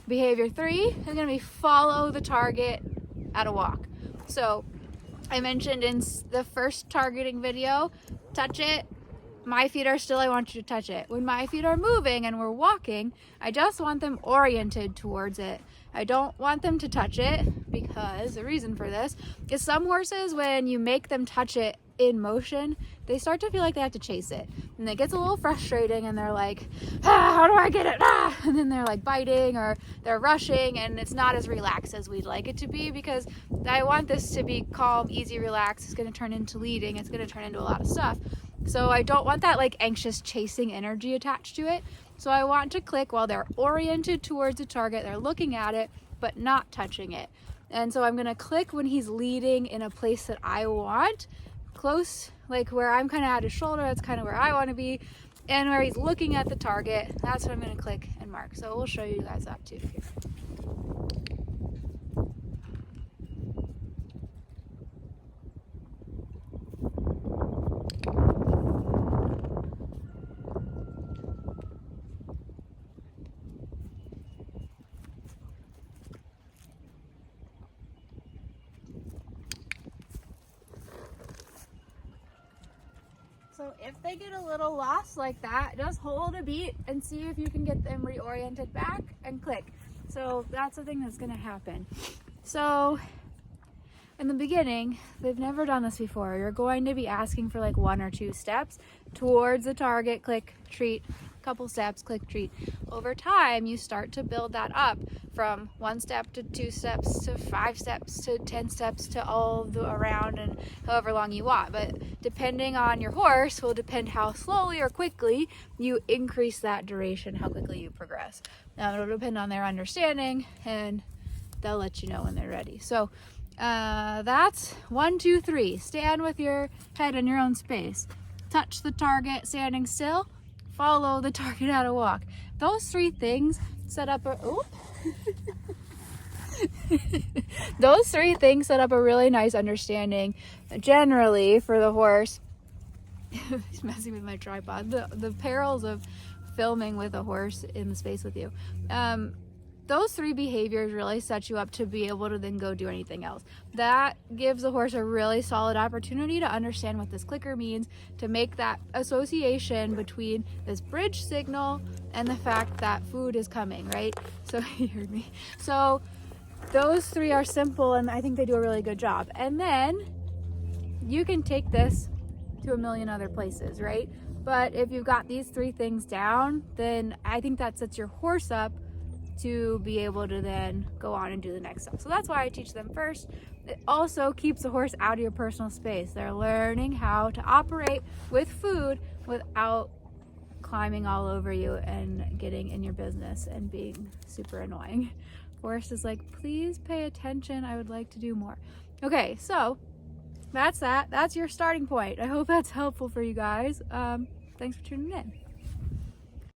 Behavior 3 is going to be follow the target at a walk. So I mentioned in the first targeting video, touch it. My feet are still, I want you to touch it. When my feet are moving and we're walking, I just want them oriented towards it. I don't want them to touch it, because the reason for this is some horses, when you make them touch it in motion, they start to feel like they have to chase it. And it gets a little frustrating and they're like, how do I get it? And then they're like biting or they're rushing, and it's not as relaxed as we'd like it to be, because I want this to be calm, easy, relaxed. It's going to turn into leading. It's going to turn into a lot of stuff. So I don't want that like anxious chasing energy attached to it. So I want to click while they're oriented towards the target, they're looking at it, but not touching it. And so I'm gonna click when he's leading in a place that I want, close, like where I'm kind of at his shoulder, that's kind of where I want to be, and where he's looking at the target, that's what I'm gonna click and mark. So we'll show you guys that too here. So if they get a little lost like that, just hold a beat and see if you can get them reoriented back and click. So that's the thing that's going to happen. So in the beginning, they've never done this before. You're going to be asking for like 1 or 2 steps towards the target, click, treat, couple steps, click, treat. Over time, you start to build that up from 1 step to 2 steps to 5 steps to 10 steps to all the around, and however long you want. But depending on your horse will depend how slowly or quickly you increase that duration, how quickly you progress. Now it'll depend on their understanding, and they'll let you know when they're ready. So that's 1, 2, 3. Stand with your head in your own space. Touch the target standing still. Follow the target at a walk. Those 3 things set up a those 3 things set up a really nice understanding generally for the horse. He's messing with my tripod. The perils of filming with a horse in the space with you. Those 3 behaviors really set you up to be able to then go do anything else. That gives the horse a really solid opportunity to understand what this clicker means, to make that association between this bridge signal and the fact that food is coming, right? So you heard me. So those 3 are simple, and I think they do a really good job. And then you can take this to a million other places, right? But if you've got these 3 things down, then I think that sets your horse up to be able to then go on and do the next step. So that's why I teach them first. It also keeps the horse out of your personal space. They're learning how to operate with food without climbing all over you and getting in your business and being super annoying. Horse is like, please pay attention. I would like to do more. Okay, so that's that. That's your starting point. I hope that's helpful for you guys. Thanks for tuning in.